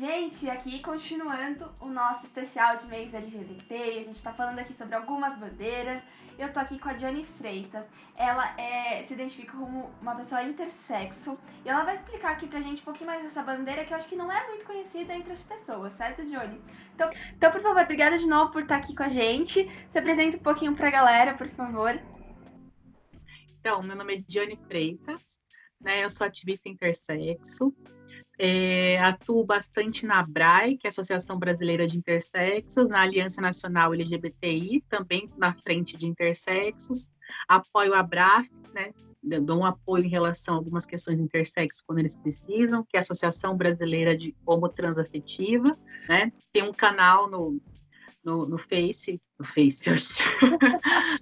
Gente, aqui continuando o nosso especial de mês LGBT, a gente tá falando aqui sobre algumas bandeiras. Eu tô aqui com a Johnny Freitas, ela se identifica como uma pessoa intersexo e ela vai explicar aqui pra gente um pouquinho mais dessa bandeira que eu acho que não é muito conhecida entre as pessoas, certo, Johnny? Então, por favor, obrigada de novo por estar aqui com a gente. Se apresenta um pouquinho pra galera, por favor. Então, meu nome é Johnny Freitas, né? Eu sou ativista intersexo. Atuo bastante na ABRAE, que é a Associação Brasileira de Intersexos, na Aliança Nacional LGBTI, também na frente de intersexos. Apoio a ABRAF, né? Dou um apoio em relação a algumas questões intersexos quando eles precisam, que é a Associação Brasileira de Homotransafetiva, né? Tem um canal no Face,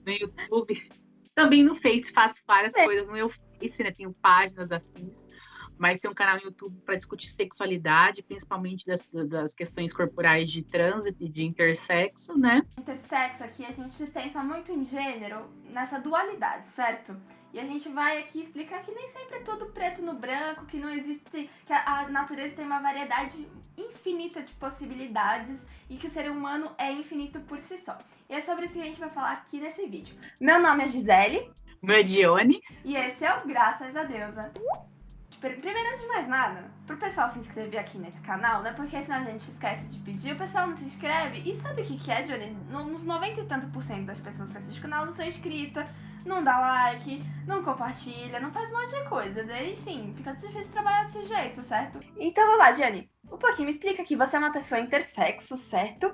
no YouTube, também no Face, faço várias coisas no meu Face, né? Tenho páginas afins, mas tem um canal no YouTube para discutir sexualidade, principalmente das questões corporais de trans e de intersexo, né? Intersexo aqui a gente pensa muito em gênero, nessa dualidade, certo? E a gente vai aqui explicar que nem sempre é tudo preto no branco, que não existe, que a natureza tem uma variedade infinita de possibilidades e que o ser humano é infinito por si só. E é sobre isso que a gente vai falar aqui nesse vídeo. Meu nome é Gisele. Meu é Dione. E esse é o Graças a Deusa. Primeiro, antes de mais nada, pro pessoal se inscrever aqui nesse canal, né? Porque senão a gente esquece de pedir, o pessoal não se inscreve. E sabe o que é, Johnny? Uns 90 e tanto por cento das pessoas que assistem o canal não são inscritas, não dá like, não compartilha, não faz um monte de coisa. Daí sim, fica difícil trabalhar desse jeito, certo? Então vamos lá, Johnny. Um pouquinho, me explica aqui, você é uma pessoa intersexo, certo?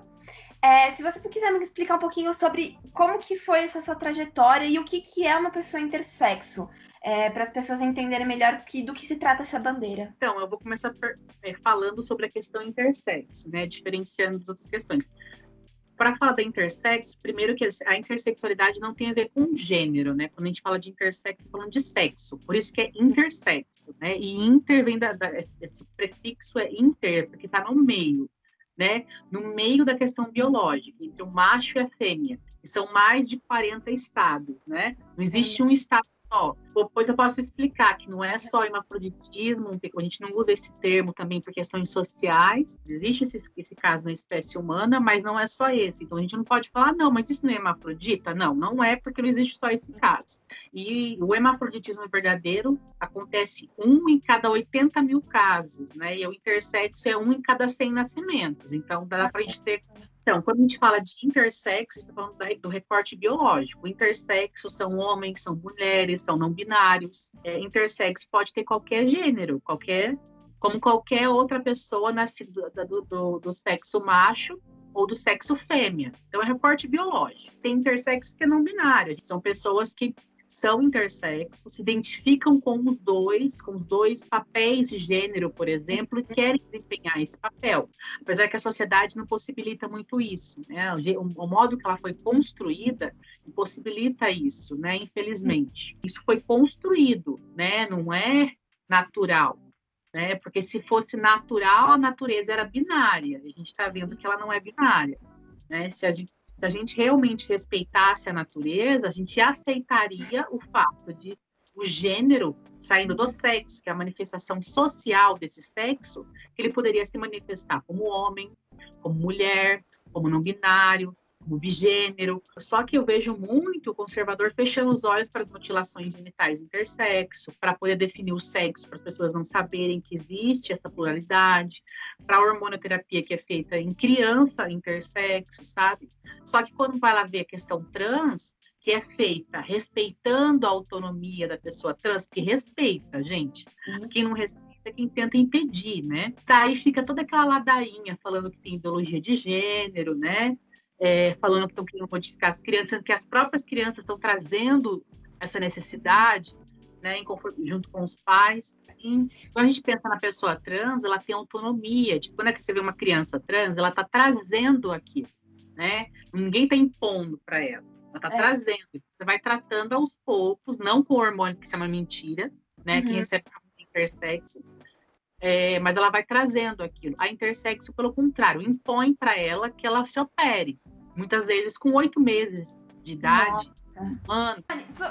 Se você quiser me explicar um pouquinho sobre como que foi essa sua trajetória e o que é uma pessoa intersexo, para as pessoas entenderem melhor do que se trata essa bandeira. Então, eu vou começar falando sobre a questão intersexo, né, diferenciando das outras questões. Para falar da intersexo, primeiro que a intersexualidade não tem a ver com gênero, né? Quando a gente fala de intersexo, tá falando de sexo, por isso que é intersexo, né? E inter vem esse prefixo é inter, porque está no meio, né? No meio da questão biológica, entre o macho e a fêmea, que são mais de 40 estados, né? Não existe um estado só. Depois eu posso explicar que não é só hermafroditismo, a gente não usa esse termo também por questões sociais, existe esse caso na espécie humana, mas não é só esse. Então a gente não pode falar, não, mas isso não é hermafrodita? Não, não é, porque não existe só esse caso. E o hermafroditismo verdadeiro acontece 1 em cada 80 mil casos, né? E o intersexo é 1 em cada 100 nascimentos. Então dá para a gente ter. Então, quando a gente fala de intersexo, a gente está falando do recorte biológico. Intersexo são homens, são mulheres, são não binários. Intersexo pode ter qualquer gênero, como qualquer outra pessoa nascida do sexo macho ou do sexo fêmea. Então, é recorte biológico. Tem intersexo que é não binário. São pessoas que são intersexos, se identificam com os dois papéis de gênero, por exemplo, e querem desempenhar esse papel. Apesar que a sociedade não possibilita muito isso, né? O modo que ela foi construída impossibilita isso, né? Infelizmente. Isso foi construído, né? Não é natural, né? Porque se fosse natural, a natureza era binária. A gente está vendo que ela não é binária, né? Se a gente realmente respeitasse a natureza, a gente aceitaria o fato de o gênero saindo do sexo, que é a manifestação social desse sexo, que ele poderia se manifestar como homem, como mulher, como não binário, como bigênero. Só que eu vejo muito o conservador fechando os olhos para as mutilações genitais intersexo, para poder definir o sexo, para as pessoas não saberem que existe essa pluralidade, para a hormonoterapia que é feita em criança intersexo, sabe? Só que quando vai lá ver a questão trans, que é feita respeitando a autonomia da pessoa trans, que respeita, gente. Quem não respeita é quem tenta impedir, né? Daí fica toda aquela ladainha falando que tem ideologia de gênero, né? Falando que estão querendo modificar as crianças, sendo que as próprias crianças estão trazendo essa necessidade, né, junto com os pais. E, quando a gente pensa na pessoa trans, ela tem autonomia. Tipo, quando você vê uma criança trans, ela está trazendo aquilo, né? Ninguém está impondo para ela. Ela está trazendo. Você vai tratando aos poucos, não com hormônio, que isso é uma mentira, né? Quem recebe intersexo. Mas ela vai trazendo aquilo. A intersexo, pelo contrário, impõe para ela que ela se opere. Muitas vezes com 8 meses de idade, ano.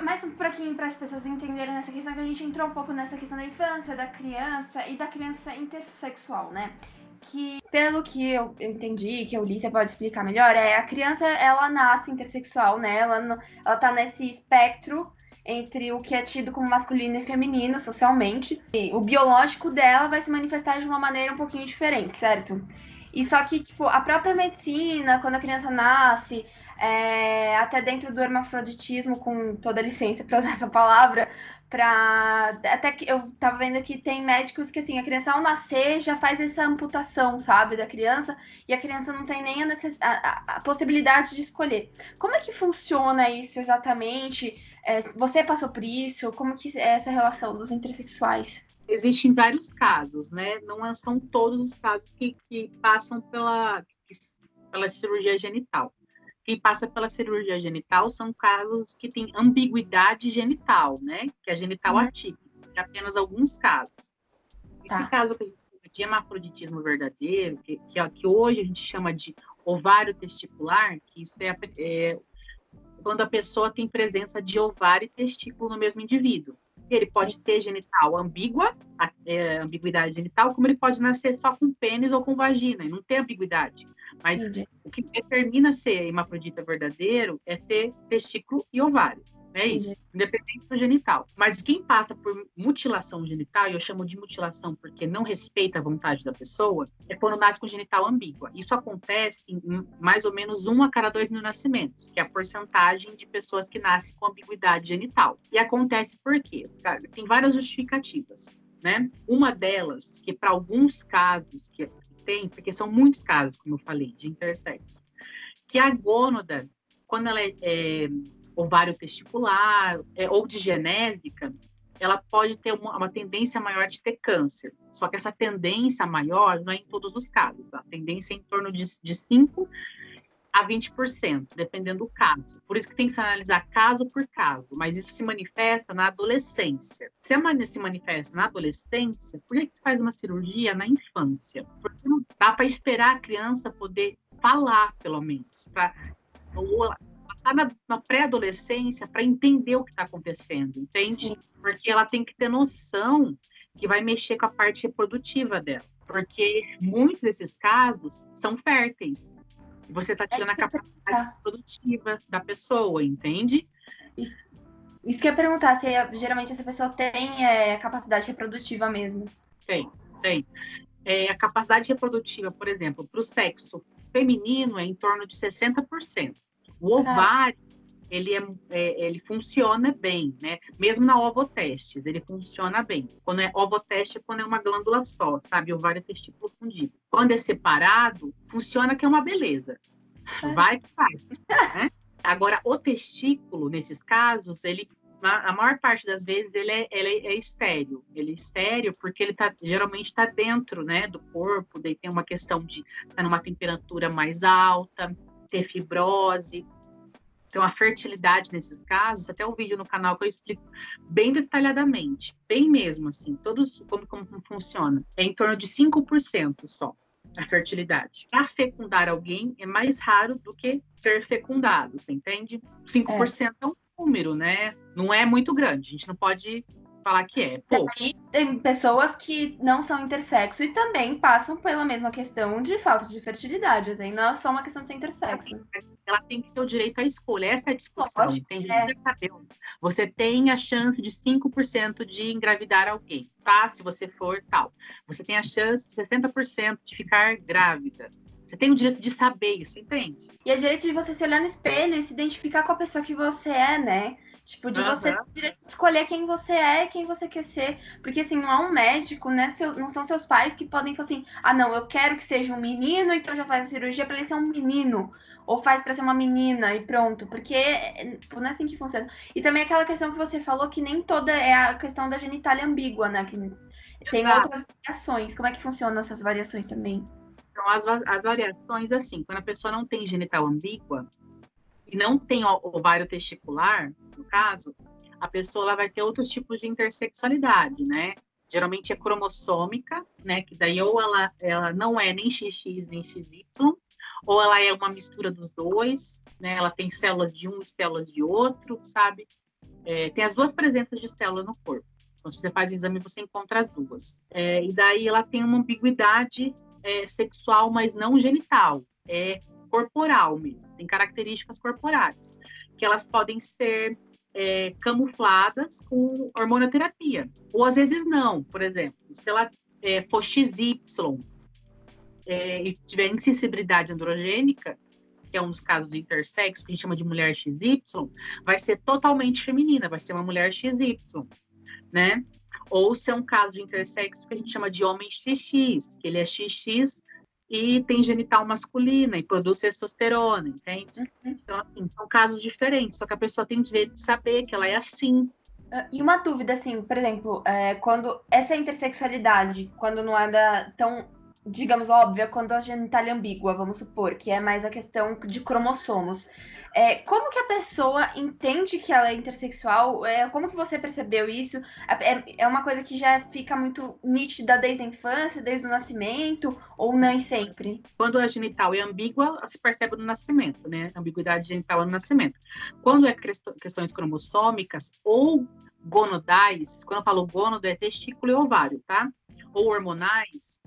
Mais um pouquinho para as pessoas entenderem nessa questão, que a gente entrou um pouco nessa questão da infância, da criança e da criança intersexual, né? que, pelo que eu entendi, que eu li, você pode explicar melhor, a criança, ela nasce intersexual, né? Ela tá nesse espectro entre o que é tido como masculino e feminino socialmente. E o biológico dela vai se manifestar de uma maneira um pouquinho diferente, certo? E só que, tipo, a própria medicina, quando a criança nasce, até dentro do hermafroditismo, com toda a licença para usar essa palavra, até que eu tava vendo que tem médicos que, assim, a criança ao nascer já faz essa amputação, sabe, da criança, e a criança não tem nem a possibilidade de escolher. Como é que funciona isso exatamente? Você passou por isso? Como que é essa relação dos intersexuais? Existem vários casos, né? Não são todos os casos que passam pela cirurgia genital. Quem passa pela cirurgia genital são casos que têm ambiguidade genital, né? Que é genital atípico, em apenas alguns casos. Esse caso que a gente chama de hermafroditismo verdadeiro, que hoje a gente chama de ovário testicular, que isso é quando a pessoa tem presença de ovário e testículo no mesmo indivíduo. Ele pode ter genital ambígua, ambiguidade genital, como ele pode nascer só com pênis ou com vagina, e não tem ambiguidade. Mas o que determina ser hermafrodita verdadeiro é ter testículo e ovário. É isso, independente do genital. Mas quem passa por mutilação genital, e eu chamo de mutilação porque não respeita a vontade da pessoa, é quando nasce com genital ambígua. Isso acontece em mais ou menos 1 a cada 2 mil nascimentos, que é a porcentagem de pessoas que nascem com ambiguidade genital. E acontece por quê? Tem várias justificativas, né? Uma delas, que para alguns casos que tem, porque são muitos casos, como eu falei, de intersexo, que a gônada, quando ela é ovário testicular ou de genésica, ela pode ter uma tendência maior de ter câncer. Só que essa tendência maior não é em todos os casos. A tendência é em torno de 5% a 20%, dependendo do caso. Por isso que tem que se analisar caso por caso. Mas isso se manifesta na adolescência. Se se manifesta na adolescência, por que se faz uma cirurgia na infância? Porque não dá para esperar a criança poder falar, pelo menos. Ela está na pré-adolescência para entender o que está acontecendo, entende? Sim. Porque ela tem que ter noção que vai mexer com a parte reprodutiva dela. Porque muitos desses casos são férteis. Você está tirando a capacidade reprodutiva da pessoa, entende? Isso que eu ia perguntar, se geralmente essa pessoa tem capacidade reprodutiva mesmo. Tem. A capacidade reprodutiva, por exemplo, para o sexo feminino é em torno de 60%. O ovário, ele funciona bem, né? Mesmo na ovotestes, ele funciona bem. Quando é ovoteste, é quando é uma glândula só, sabe? Ovário e testículo fundido. Quando é separado, funciona que é uma beleza. Vai que faz, né? Agora, o testículo, nesses casos, a maior parte das vezes, ele é estéril. Ele é estéril porque ele geralmente está dentro, né, do corpo, daí tem uma questão de estar numa temperatura mais alta, ter fibrose. Então, a fertilidade nesses casos, até um vídeo no canal que eu explico bem detalhadamente, bem mesmo, assim, como funciona. É em torno de 5% só a fertilidade. Para fecundar alguém é mais raro do que ser fecundado, você entende? 5% é um número, né? Não é muito grande, a gente não pode falar que é pouco. E tem pessoas que não são intersexo e também passam pela mesma questão de falta de fertilidade, assim, não é só uma questão de ser intersexo. Ela tem que ter o direito à escolha, essa é a discussão. Tem gente que saber. Você tem a chance de 5% de engravidar alguém, tá? Se você for tal. Você tem a chance de 60% de ficar grávida. Você tem o direito de saber isso, entende? E é direito de você se olhar no espelho e se identificar com a pessoa que você é, né? Tipo, de você ter o direito de escolher quem você é e quem você quer ser. Porque, assim, não é um médico, né? Não são seus pais que podem falar assim, não, eu quero que seja um menino, então já faz a cirurgia pra ele ser um menino. Ou faz pra ser uma menina e pronto. Porque, tipo, não é assim que funciona. E também aquela questão que você falou que nem toda é a questão da genitália ambígua, né? Que tem outras variações. Como é que funcionam essas variações também? Então, as variações, assim, quando a pessoa não tem genital ambígua e não tem ovário testicular, no caso, a pessoa ela vai ter outros tipos de intersexualidade, né? Geralmente é cromossômica, né? Que daí ou ela não é nem XX nem XY, ou ela é uma mistura dos dois, né? Ela tem células de um e células de outro, sabe? Tem as duas presenças de célula no corpo. Então, se você faz o exame, você encontra as duas. E daí ela tem uma ambiguidade sexual, mas não genital, é corporal mesmo, tem características corporais, que elas podem ser camufladas com hormonoterapia, ou às vezes não, por exemplo, se ela for XY e tiver insensibilidade androgênica, que é um dos casos de intersexo, que a gente chama de mulher XY, vai ser totalmente feminina, vai ser uma mulher XY, né? Ou se é um caso de intersexo que a gente chama de homem XX, que ele é XX e tem genital masculina e produz testosterona, entende? Então, assim, são casos diferentes, só que a pessoa tem o direito de saber que ela é assim. E uma dúvida, assim, por exemplo, quando essa intersexualidade, quando não é tão, digamos, óbvia, quando a genitália é ambígua, vamos supor, que é mais a questão de cromossomos. Como que a pessoa entende que ela é intersexual? Como que você percebeu isso? É uma coisa que já fica muito nítida desde a infância, desde o nascimento, ou nem sempre? Quando a genital é ambígua, se percebe no nascimento, né? A ambiguidade genital é no nascimento. Quando é questões cromossômicas ou gonodais, quando eu falo gonodo, é testículo e ovário, tá? Ou hormonais,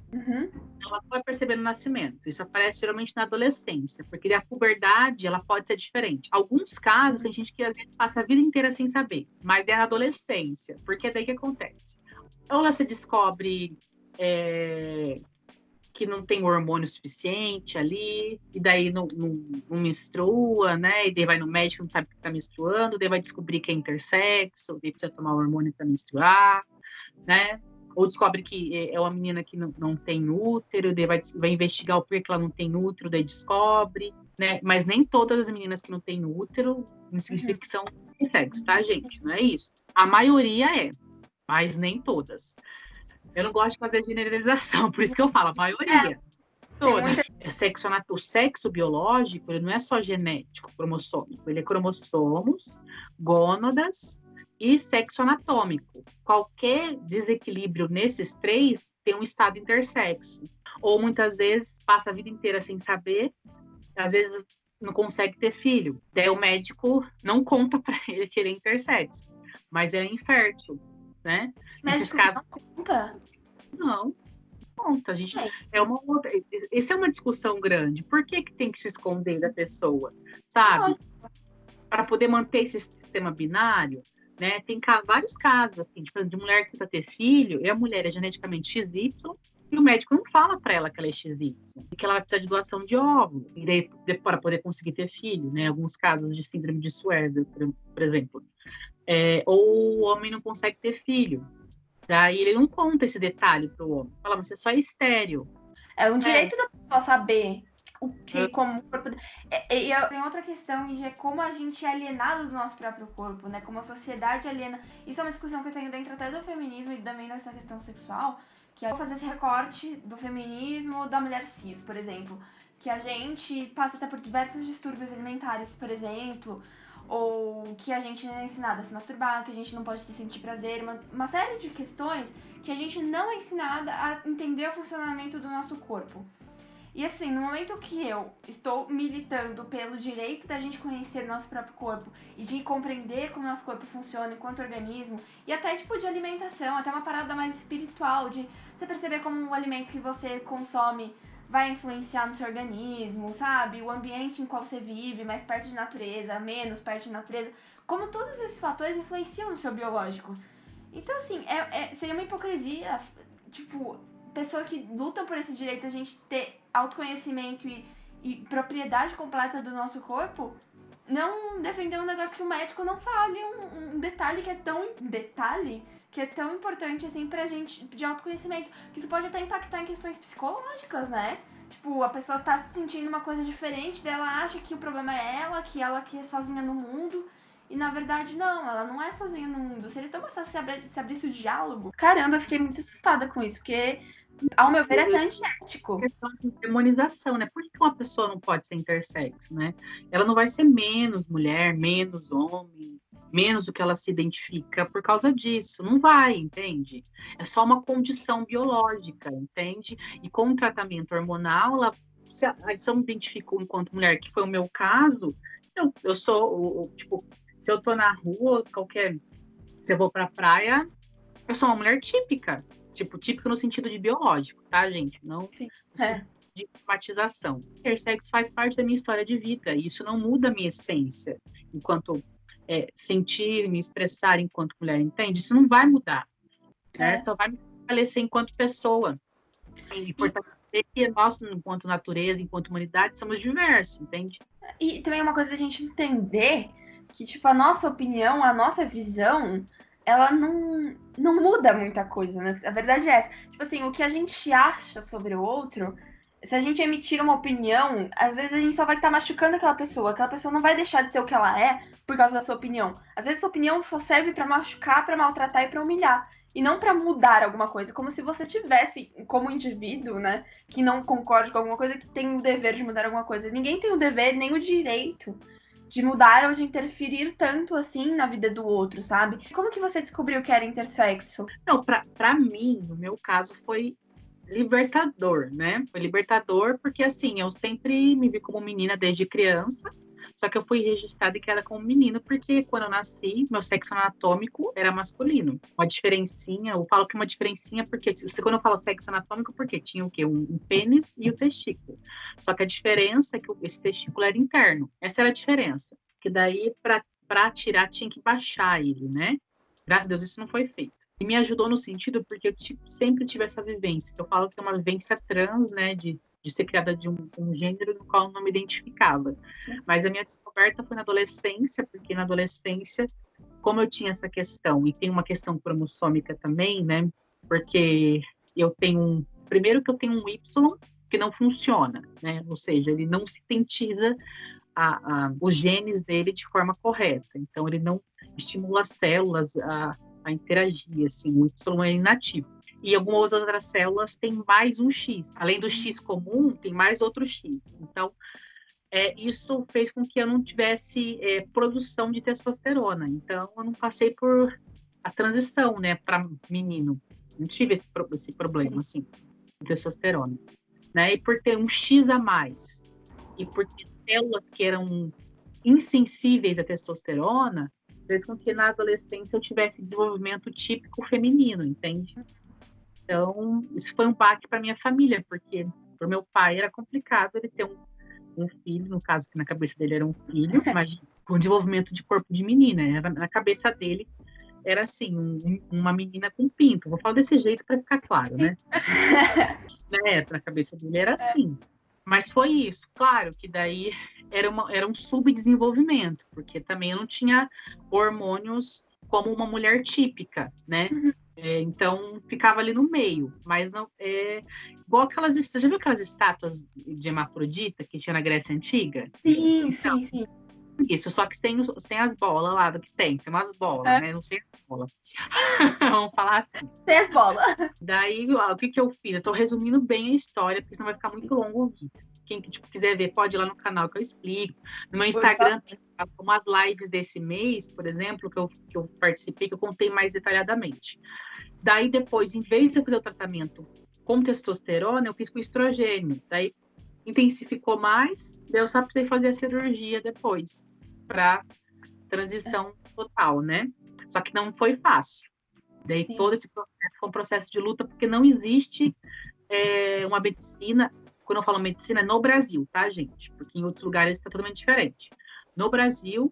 ela vai perceber no nascimento. Isso aparece geralmente na adolescência, porque a puberdade, ela pode ser diferente. Alguns casos, tem gente que às vezes passa a vida inteira sem saber, mas é na adolescência, porque é daí que acontece. Ou ela se descobre que não tem hormônio suficiente ali, e daí não menstrua, né? E daí vai no médico, não sabe que está menstruando, daí vai descobrir que é intersexo, daí precisa tomar hormônio para menstruar, né? Ou descobre que é uma menina que não tem útero, daí vai investigar o porquê que ela não tem útero, daí descobre, né? Mas nem todas as meninas que não têm útero não significa que são intersexo, tá, gente? Não é isso. A maioria mas nem todas. Eu não gosto de fazer generalização, por isso que eu falo, a maioria. Todas. O sexo biológico, ele não é só genético, cromossômico. Ele é cromossomos, gônadas e sexo anatômico. Qualquer desequilíbrio nesses três tem um estado intersexo. Ou muitas vezes passa a vida inteira sem saber, às vezes não consegue ter filho. Daí o médico não conta para ele que ele é intersexo, mas é infértil, né? Nesses casos não conta? Não conta. A gente essa é uma discussão grande. Por que tem que se esconder da pessoa, sabe? Para poder manter esse sistema binário, né? Tem vários casos assim, de mulher que precisa ter filho e a mulher é geneticamente XY e o médico não fala para ela que ela é XY, e que ela vai precisar de doação de óvulo para poder conseguir ter filho, né? Alguns casos de síndrome de Suerder, por exemplo. Ou o homem não consegue ter filho. Daí ele não conta esse detalhe para o homem. Fala, você só é estéril. É um direito da pessoa saber o que, como o corpo... Tem outra questão, e é como a gente é alienado do nosso próprio corpo, né? Como a sociedade aliena... Isso é uma discussão que eu tenho dentro até do feminismo e também dessa questão sexual, que é fazer esse recorte do feminismo da mulher cis, por exemplo. Que a gente passa até por diversos distúrbios alimentares, por exemplo... ou que a gente não é ensinada a se masturbar, que a gente não pode sentir prazer, uma série de questões que a gente não é ensinada a entender o funcionamento do nosso corpo. E assim, no momento que eu estou militando pelo direito da gente conhecer o nosso próprio corpo e de compreender como o nosso corpo funciona enquanto organismo, e até tipo de alimentação, até uma parada mais espiritual, de você perceber como o alimento que você consome vai influenciar no seu organismo, sabe? O ambiente em qual você vive, mais perto de natureza, menos perto de natureza. Como todos esses fatores influenciam no seu biológico. Então, assim, seria uma hipocrisia, tipo, pessoas que lutam por esse direito a gente ter autoconhecimento e propriedade completa do nosso corpo, não defender um negócio que o médico não fale, um detalhe que é tão... Detalhe? Que é tão importante, assim, pra gente, de autoconhecimento. Que isso pode até impactar em questões psicológicas, né? Tipo, a pessoa tá se sentindo uma coisa diferente, daí ela acha que o problema é ela que é sozinha no mundo. E, na verdade, não, ela não é sozinha no mundo. Seria tão mais fácil se abrisse o diálogo. Caramba, eu fiquei muito assustada com isso, porque, ao meu ver, é tão antiético. Questão de demonização, né? Por que uma pessoa não pode ser intersexo, né? Ela não vai ser menos mulher, menos homem, menos do que ela se identifica por causa disso. Não vai, entende? É só uma condição biológica, entende? E com o tratamento hormonal, se eu me identifico enquanto mulher, que foi o meu caso, eu sou, tipo, se eu tô na rua, se eu vou pra praia, eu sou uma mulher típica. Tipo, típico no sentido de biológico, tá, gente? Não Sim. no sentido de traumatização. Intersexo faz parte da minha história de vida, e isso não muda a minha essência enquanto sentir, me expressar enquanto mulher, entende? Isso não vai mudar, né? Só vai me fortalecer enquanto pessoa. E fortalecer que nós, enquanto natureza, enquanto humanidade, somos diversos, entende? E também é uma coisa da gente entender que, tipo, a nossa opinião, a nossa visão, ela não muda muita coisa, né? A verdade é essa. Tipo assim, o que a gente acha sobre o outro, se a gente emitir uma opinião, às vezes a gente só vai estar machucando aquela pessoa não vai deixar de ser o que ela é por causa da sua opinião. Às vezes a sua opinião só serve pra machucar, pra maltratar e pra humilhar. E não pra mudar alguma coisa, como se você tivesse, como indivíduo, né, que não concorde com alguma coisa, que tem o dever de mudar alguma coisa. Ninguém tem o dever nem o direito de mudar ou de interferir tanto assim na vida do outro, sabe? Como que você descobriu que era intersexo? Não, pra mim, no meu caso, foi libertador, né? Foi libertador porque, assim, eu sempre me vi como menina desde criança, só que eu fui registrada e criada como menino porque quando eu nasci, meu sexo anatômico era masculino. Uma diferencinha, eu falo que uma diferencinha porque, quando eu falo sexo anatômico, porque tinha o quê? Um pênis e o testículo. Só que a diferença é que esse testículo era interno. Essa era a diferença. Que daí, para tirar, tinha que baixar ele, né? Graças a Deus, isso não foi feito. E me ajudou no sentido porque eu sempre tive essa vivência. Eu falo que é uma vivência trans, né? De ser criada de um gênero no qual eu não me identificava. Mas a minha descoberta foi na adolescência, porque na adolescência, como eu tinha essa questão, e tem uma questão cromossômica também, né? Porque eu tenho primeiro que eu tenho um Y que não funciona, né? Ou seja, ele não sintetiza os genes dele de forma correta. Então, ele não estimula as células a interagir, assim, o Y é inativo. E algumas outras células têm mais um X. Além do X comum, tem mais outro X. Então, isso fez com que eu não tivesse produção de testosterona. Então, eu não passei por a transição, né, para menino. Não tive esse problema, assim, de testosterona. Né? E por ter um X a mais, e por ter células que eram insensíveis à testosterona, fez com que na adolescência eu tivesse desenvolvimento típico feminino, entende? Então, isso foi um baque para minha família, porque para o meu pai era complicado ele ter um filho, no caso que na cabeça dele era um filho, mas com desenvolvimento de corpo de menina, na cabeça dele era assim, uma menina com pinto. Vou falar desse jeito para ficar claro, né? Na cabeça dele era assim. Mas foi isso, claro que daí era um subdesenvolvimento, porque também eu não tinha hormônios como uma mulher típica, né? Então ficava ali no meio, mas não igual aquelas, você já viu aquelas estátuas de Hermafrodita que tinha na Grécia Antiga? Sim, Então, sim. Isso, só que sem as bolas lá do que tem umas bolas, né? Não sei as bolas. Vamos falar assim. Tem as bolas. Daí, o que eu fiz? Eu tô resumindo bem a história, porque senão vai ficar muito longo o vídeo. Quem quiser ver, pode ir lá no canal que eu explico. No meu Instagram, tem umas lives desse mês, por exemplo, que eu participei, que eu contei mais detalhadamente. Daí, depois, em vez de eu fazer o tratamento com testosterona, eu fiz com estrogênio. Daí, intensificou mais, daí eu só precisei fazer a cirurgia depois, para transição total, né? Só que não foi fácil. Daí Sim. Todo esse processo foi um processo de luta, porque não existe uma medicina, quando eu falo medicina, é no Brasil, tá, gente? Porque em outros lugares está totalmente diferente. No Brasil,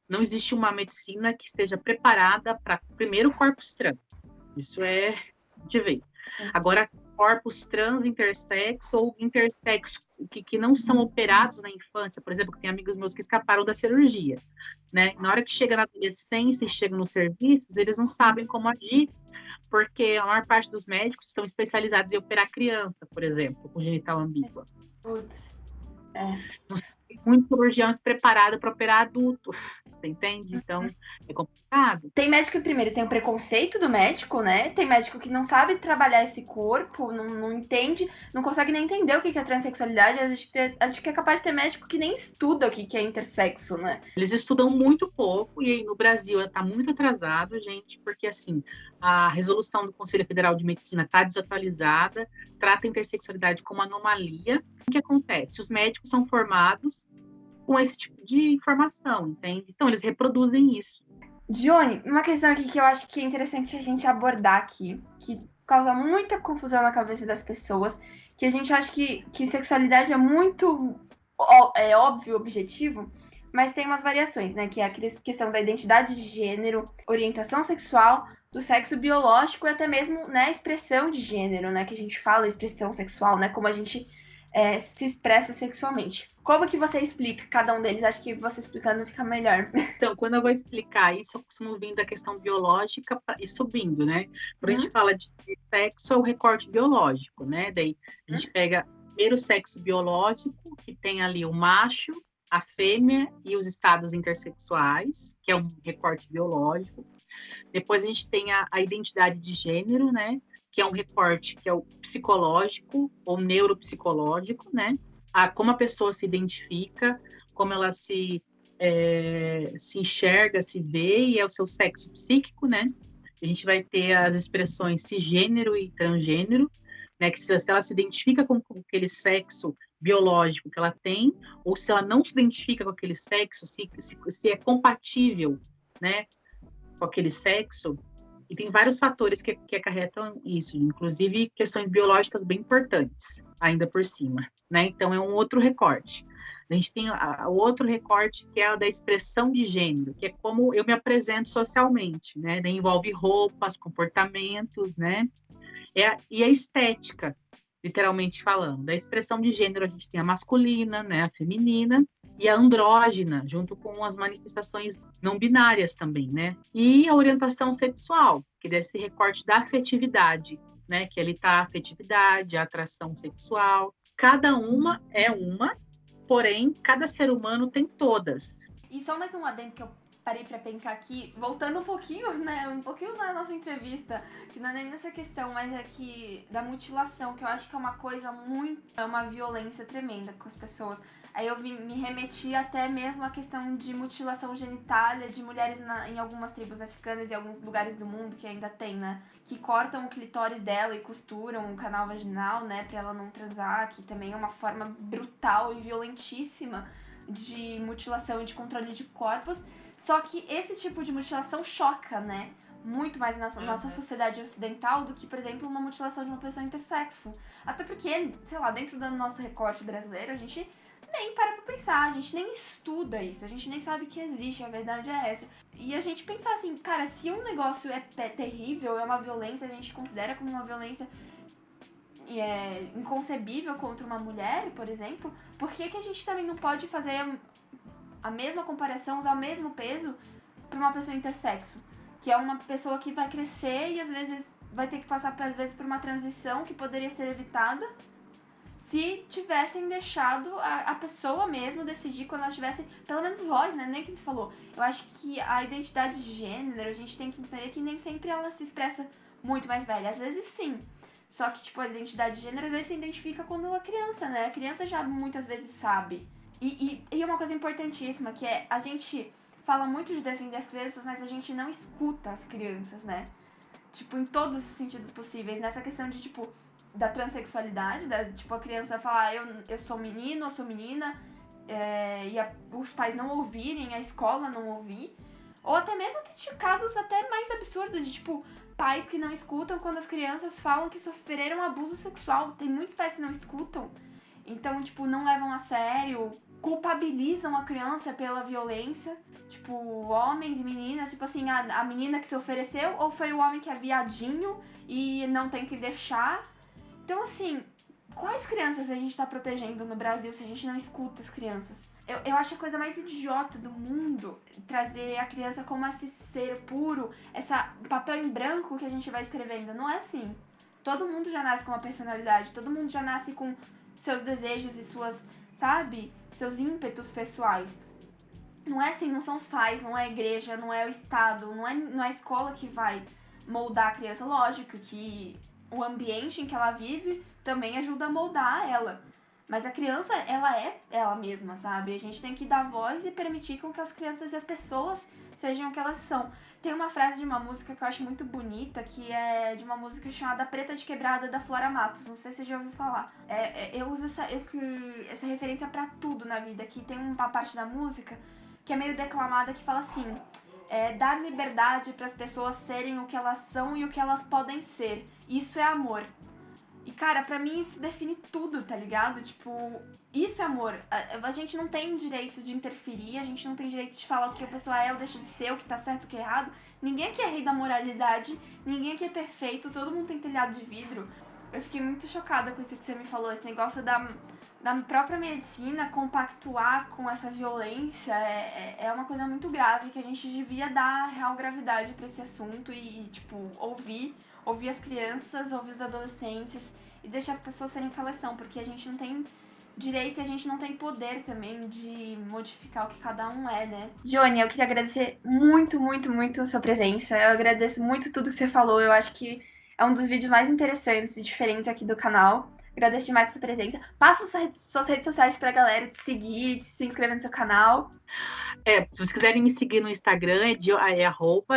não existe uma medicina que esteja preparada para, primeiro, corpos trans. Isso de ver. Agora, corpos trans, intersexo ou intersexo, que não são operados na infância, por exemplo, tem amigos meus que escaparam da cirurgia, né? Na hora que chega na adolescência e chegam nos serviços, eles não sabem como agir, porque a maior parte dos médicos estão especializados em operar criança, por exemplo, com genital ambígua. Não tem muito cirurgião preparado para operar adulto. Você entende? Então, é complicado. Tem médico que, primeiro, tem o preconceito do médico, né? Tem médico que não sabe trabalhar esse corpo, não entende, não consegue nem entender o que é transexualidade. A gente que é capaz de ter médico que nem estuda o que é intersexo, né? Eles estudam muito pouco, e aí no Brasil está muito atrasado, gente, porque, assim, a resolução do Conselho Federal de Medicina está desatualizada, trata a intersexualidade como anomalia. O que acontece? Os médicos são formados com esse tipo de informação, entende? Então, eles reproduzem isso. Johnny, uma questão aqui que eu acho que é interessante a gente abordar aqui, que causa muita confusão na cabeça das pessoas, que a gente acha que sexualidade é muito óbvio, objetivo, mas tem umas variações, né? Que é a questão da identidade de gênero, orientação sexual, do sexo biológico e até mesmo, né, expressão de gênero, né? Que a gente fala expressão sexual, né? Como a gente se expressa sexualmente. Como que você explica cada um deles? Acho que você explicando fica melhor. Então, quando eu vou explicar isso, eu costumo vir da questão biológica e subindo, né? Quando a gente fala de sexo, é o recorte biológico, né? Daí a gente pega primeiro o sexo biológico, que tem ali o macho, a fêmea e os estados intersexuais, que é um recorte biológico. Depois a gente tem a identidade de gênero, né? Que é um recorte que é o psicológico ou neuropsicológico, né? Como a pessoa se identifica, como ela se enxerga, se vê, e é o seu sexo psíquico, né? A gente vai ter as expressões cisgênero e transgênero, né? Que se ela se identifica com aquele sexo biológico que ela tem, ou se ela não se identifica com aquele sexo, se é compatível, né? Com aquele sexo, e tem vários fatores que acarretam isso, inclusive questões biológicas bem importantes, ainda por cima, né? Então, é um outro recorte. A gente tem o outro recorte, que é o da expressão de gênero, que é como eu me apresento socialmente, né? Daí envolve roupas, comportamentos, né? E a estética, literalmente falando. Da expressão de gênero, a gente tem a masculina, né? A feminina, e a andrógina, junto com as manifestações não binárias também, né? E a orientação sexual, que é desse recorte da afetividade, né? Que ali está a afetividade, a atração sexual. Cada uma é uma, porém, cada ser humano tem todas. E só mais um adendo que eu parei pra pensar aqui, voltando um pouquinho, né, um pouquinho na nossa entrevista, que não é nem nessa questão, mas é que da mutilação, que eu acho que é uma coisa é uma violência tremenda com as pessoas. Aí eu me remeti até mesmo à questão de mutilação genitália de mulheres em algumas tribos africanas e alguns lugares do mundo que ainda tem, né? Que cortam o clitóris dela e costuram o canal vaginal, né? Pra ela não transar, que também é uma forma brutal e violentíssima de mutilação e de controle de corpos. Só que esse tipo de mutilação choca, né? Muito mais na nossa sociedade ocidental do que, por exemplo, uma mutilação de uma pessoa intersexo. Até porque, sei lá, dentro do nosso recorte brasileiro, a gente nem para pra pensar, a gente nem estuda isso, a gente nem sabe que existe, a verdade é essa. E a gente pensar assim, cara, se um negócio é terrível, é uma violência, a gente considera como uma violência inconcebível contra uma mulher, por exemplo, por que a gente também não pode fazer a mesma comparação, usar o mesmo peso pra uma pessoa intersexo? Que é uma pessoa que vai crescer e às vezes vai ter que passar, às vezes, por uma transição que poderia ser evitada se tivessem deixado a pessoa mesmo decidir quando ela tivesse, pelo menos voz, né? Nem que você falou. Eu acho que a identidade de gênero, a gente tem que entender que nem sempre ela se expressa muito mais velha. Às vezes sim. Só que, tipo, a identidade de gênero às vezes se identifica quando a criança, né? A criança já muitas vezes sabe. E uma coisa importantíssima, que é a gente fala muito de defender as crianças, mas a gente não escuta as crianças, né? Tipo, em todos os sentidos possíveis. Nessa questão de, tipo, da transexualidade, tipo, a criança falar, eu sou menino, eu sou menina, os pais não ouvirem, a escola não ouvir. Ou até mesmo de casos até mais absurdos, de, tipo, pais que não escutam quando as crianças falam que sofreram abuso sexual. Tem muitos pais que não escutam. Então, tipo, não levam a sério, culpabilizam a criança pela violência. Tipo, homens e meninas, tipo assim, a menina que se ofereceu ou foi o homem que é viadinho e não tem que deixar. Então, assim, quais crianças a gente tá protegendo no Brasil se a gente não escuta as crianças? Eu acho a coisa mais idiota do mundo trazer a criança como esse ser puro, esse papel em branco que a gente vai escrevendo. Não é assim. Todo mundo já nasce com uma personalidade, todo mundo já nasce com seus desejos e suas, sabe, seus ímpetos pessoais. Não é assim, não são os pais, não é a igreja, não é o Estado, não é a escola que vai moldar a criança. Lógico que o ambiente em que ela vive também ajuda a moldar ela. Mas a criança, ela é ela mesma, sabe? A gente tem que dar voz e permitir com que as crianças e as pessoas sejam o que elas são. Tem uma frase de uma música que eu acho muito bonita, que é de uma música chamada Preta de Quebrada, da Flora Matos. Não sei se você já ouviu falar. Eu uso essa referência pra tudo na vida, que tem uma parte da música que é meio declamada, que fala assim: dar liberdade para as pessoas serem o que elas são e o que elas podem ser. Isso é amor. E, cara, pra mim isso define tudo, tá ligado? Tipo, isso é amor. A gente não tem direito de interferir, a gente não tem direito de falar o que a pessoa é ou deixa de ser, o que tá certo, o que é errado. Ninguém aqui é rei da moralidade, ninguém aqui é perfeito, todo mundo tem telhado de vidro. Eu fiquei muito chocada com isso que você me falou, esse negócio da própria medicina compactuar com essa violência é uma coisa muito grave, que a gente devia dar real gravidade pra esse assunto e tipo, ouvir as crianças, ouvir os adolescentes e deixar as pessoas serem o que elas são, porque a gente não tem direito e a gente não tem poder também de modificar o que cada um é, né? Johnny, eu queria agradecer muito, muito, muito a sua presença. Eu agradeço muito tudo que você falou. Eu acho que é um dos vídeos mais interessantes e diferentes aqui do canal. Agradeço demais a sua presença. Passa suas redes sociais pra galera te seguir, se inscrever no seu canal. Se vocês quiserem me seguir no Instagram, é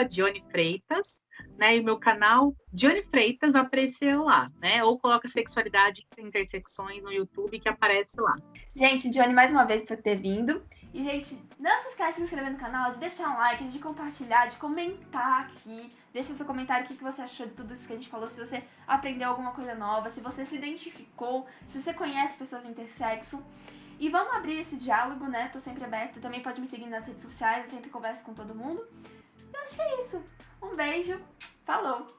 @Dione Freitas, né? E meu canal, Dione Freitas, vai aparecer lá, né? Ou coloca sexualidade e intersecções no YouTube que aparece lá. Gente, Johnny, mais uma vez por ter vindo. E, gente, não se esquece de se inscrever no canal, de deixar um like, de compartilhar, de comentar aqui. Deixa seu comentário o que você achou de tudo isso que a gente falou, se você aprendeu alguma coisa nova, se você se identificou, se você conhece pessoas intersexo. E vamos abrir esse diálogo, né? Tô sempre aberta. Também pode me seguir nas redes sociais, eu sempre converso com todo mundo. Eu acho que é isso. Um beijo. Falou!